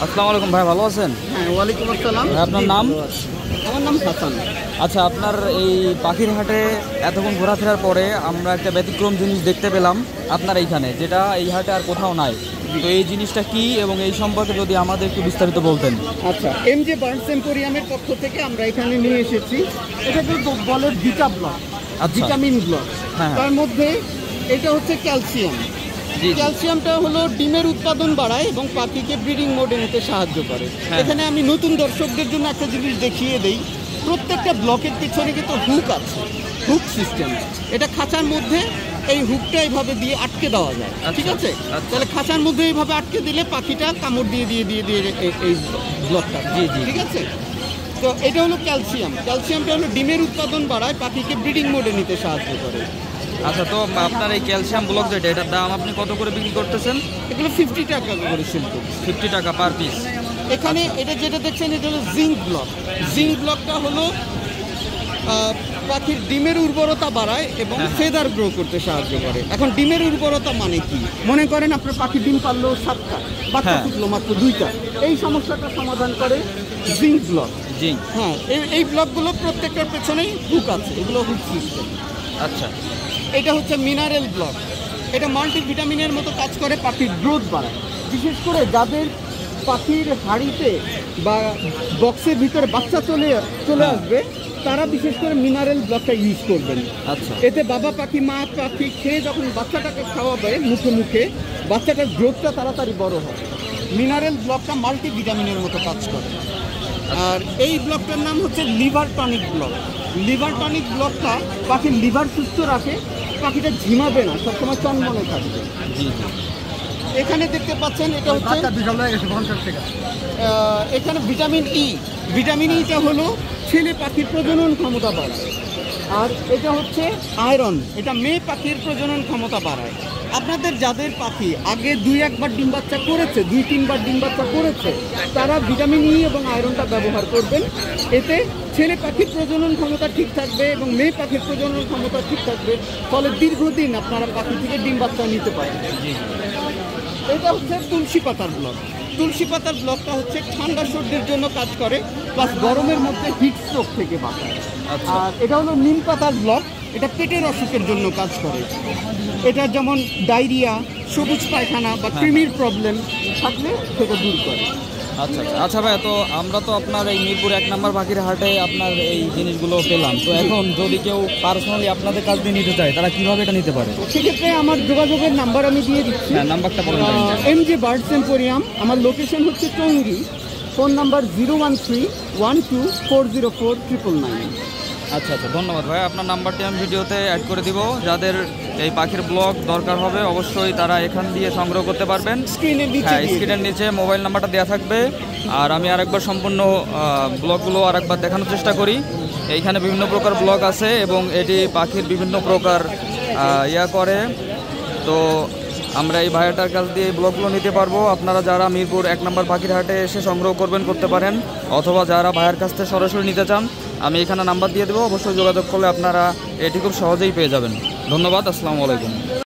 আসসালামু আলাইকুম ভাই, ভালো আছেন? হ্যাঁ, ওয়ালাইকুম আসসালাম। আপনার নাম? আমার নাম হাসান। আচ্ছা, আপনার এই পাখির হাটে এতক্ষণ ঘোরাফেরার পরে আমরা একটা ব্যতিক্রম জিনিস দেখতে পেলাম আপনার এইখানে, যেটা এই হাটে আর কোথাও নাই। তো এই জিনিসটা কি এবং এই সম্পর্কে যদি আমাদের একটু বিস্তারিত বলতেন। আচ্ছা, এমজে বার্ডস এম্পোরিয়ামের পক্ষ থেকে আমরা এখানে নিয়ে এসেছি, এটাকে বলে ভিটা ব্লক, ভিটামিন ব্লক। তার মধ্যে এটা হচ্ছে ক্যালসিয়াম। ক্যালসিয়ামটা হলো ডিমের উৎপাদন বাড়ায় এবং পাখিকে ব্রিডিং মোডে নিতে সাহায্য করে। এখানে আমি নতুন দর্শকদের জন্য একটা জিনিস দেখিয়ে দেই। প্রত্যেকটা ব্লকের পিছনে কিন্তু হুক আছে, হুক সিস্টেম। এটা খাঁচার মধ্যে এই হুকটা এইভাবে দিয়ে আটকে দেওয়া যায়, ঠিক আছে? তাহলে খাঁচার মধ্যে এইভাবে আটকে দিলে পাখিটা কামড় দিয়ে দিয়ে দিয়ে দিয়ে এই ব্লকটা, ঠিক আছে? তো এটা হলো ক্যালসিয়াম। ক্যালসিয়ামটা হলো ডিমের উৎপাদন বাড়ায়, পাখিকে ব্রিডিং মোডে নিতে সাহায্য করে। আচ্ছা, তো আপনার এই ক্যালসিয়াম ব্লক যেটা, এটার দাম আপনি কত করে বিক্রি করতেছেন? এগুলো 50 টাকা করে সেল করছি। 50 টাকা পার পিস। এখানে এটা যেটা দেখছেন এটা হলো জিঙ্ক ব্লক। জিঙ্ক ব্লকটা হলো পাখির ডিমের উর্বরতা বাড়ায় এবং ফেদার গ্রো করতে সাহায্য করে। এখন ডিমের উর্বরতা মানে কি? মনে করেন আপনার পাখি ডিম পারলো 7টা, বাচ্চা ফুটলো মাত্র 2টা। এই সমস্যাটা সমাধান করে জিঙ্ক ব্লক। জিঙ্ক, হ্যাঁ, এই ব্লকগুলো প্রত্যেকটার পেছনেই হুক আছে, এগুলো হুক সিস্টেম। আচ্ছা, এটা হচ্ছে মিনারেল ব্লক। এটা মাল্টিভিটামিনের মতো কাজ করে, পাখির গ্রোথ বাড়ায়। বিশেষ করে যাদের পাখির হাঁড়িতে বা বক্সের ভিতরে বাচ্চা চলে আসবে, তারা বিশেষ করে মিনারেল ব্লকটা ইউজ করবেন। আচ্ছা, এতে বাবা পাখি মা পাখি খেয়ে যখন বাচ্চাটাকে খাওয়াবে মুখে মুখে, বাচ্চাটার গ্রোথটা তাড়াতাড়ি বড় হয়। মিনারেল ব্লকটা মাল্টিভিটামিনের মতো কাজ করে। আর এই ব্লকটার নাম হচ্ছে liver tonic block. Liver tonic ব্লকটা পাখির লিভার সুস্থ রাখে, পাখিটা ঝিমাবে না, সবসময় চনমনে থাকবে। এখানে দেখতে পাচ্ছেন এটা হচ্ছে এখানে ভিটামিন ই। ভিটামিন ইটা হলো ছেলে পাখির প্রজনন ক্ষমতা বাড়ায়। আর এটা হচ্ছে আয়রন, এটা মেয়ে পাখির প্রজনন ক্ষমতা বাড়ায়। আপনাদের যাদের পাখি আগে 2-1 ডিম বাচ্চা করেছে, 2-3 ডিম বাচ্চা করেছে, তারা ভিটামিন ই এবং আয়রনটা ব্যবহার করবেন। এতে ছেলে পাখির প্রজনন ক্ষমতা ঠিক থাকবে এবং মেয়ে পাখির প্রজনন ক্ষমতা ঠিক থাকবে, ফলে দীর্ঘদিন আপনারা পাখি থেকে ডিম বাচ্চা নিতে পারেন। এটা হচ্ছে তুলসী পাতার ব্লক। তুলসী পাতার ব্লকটা হচ্ছে ঠান্ডা সর্দির জন্য কাজ করে, প্লাস গরমের মধ্যে হিট স্ট্রোক থেকে বাঁচায়। আর এটা হলো নিম পাতার ব্লক। এটা পেটের অসুখের জন্য কাজ করে। এটা যেমন ডায়রিয়া, সবুজ পায়খানা বা কৃমির প্রবলেম থাকলে সেটা দূর করে। আচ্ছা আচ্ছা ভাই, তো আমরা তো আপনার এই মিরপুর 1 নম্বর পাখির হাটে আপনার এই জিনিসগুলো পেলাম। তো এখন যদি কেউ পার্সোনালি আপনাদের কাছ দিয়ে নিতে চায়, তারা কিভাবে এটা নিতে পারে? সেক্ষেত্রে আমার যোগাযোগের নাম্বার আমি দিয়ে দিচ্ছি। নাম্বারটা বলুন। এমজে বার্ডস এম্পোরিয়াম, আমার লোকেশন হচ্ছে টঙ্গী। Phone number 01312404999। আচ্ছা আচ্ছা, ধন্যবাদ ভাই। আপনার নাম্বারটি আমি ভিডিওতে অ্যাড করে দিব। যাদের এই পাখির ব্লগ দরকার হবে অবশ্যই তারা এখান দিয়ে সংগ্রহ করতে পারবেন। স্ক্রিনের নিচে মোবাইল নাম্বারটা দেওয়া থাকবে। আর আমি আরেকবার সম্পূর্ণ ব্লগগুলো আরেকবার দেখানোর চেষ্টা করি। এইখানে বিভিন্ন প্রকার ব্লগ আছে এবং এটি পাখির বিভিন্ন প্রকার করে। তো আমরা এই ভাইয়াটার কাছ দিয়ে এই ব্লগগুলো নিতে পারবো। আপনারা যারা মিরপুর 1 নম্বর পাখির হাটে এসে সংগ্রহ করতে পারেন, অথবা যারা ভাইয়ার কাছ থেকে সরাসরি নিতে চান, আমি এখানে নাম্বার দিয়ে দেবো। অবশ্যই যোগাযোগ করলে আপনারা এটি খুব সহজেই পেয়ে যাবেন। ধন্যবাদ, আসসালামু আলাইকুম।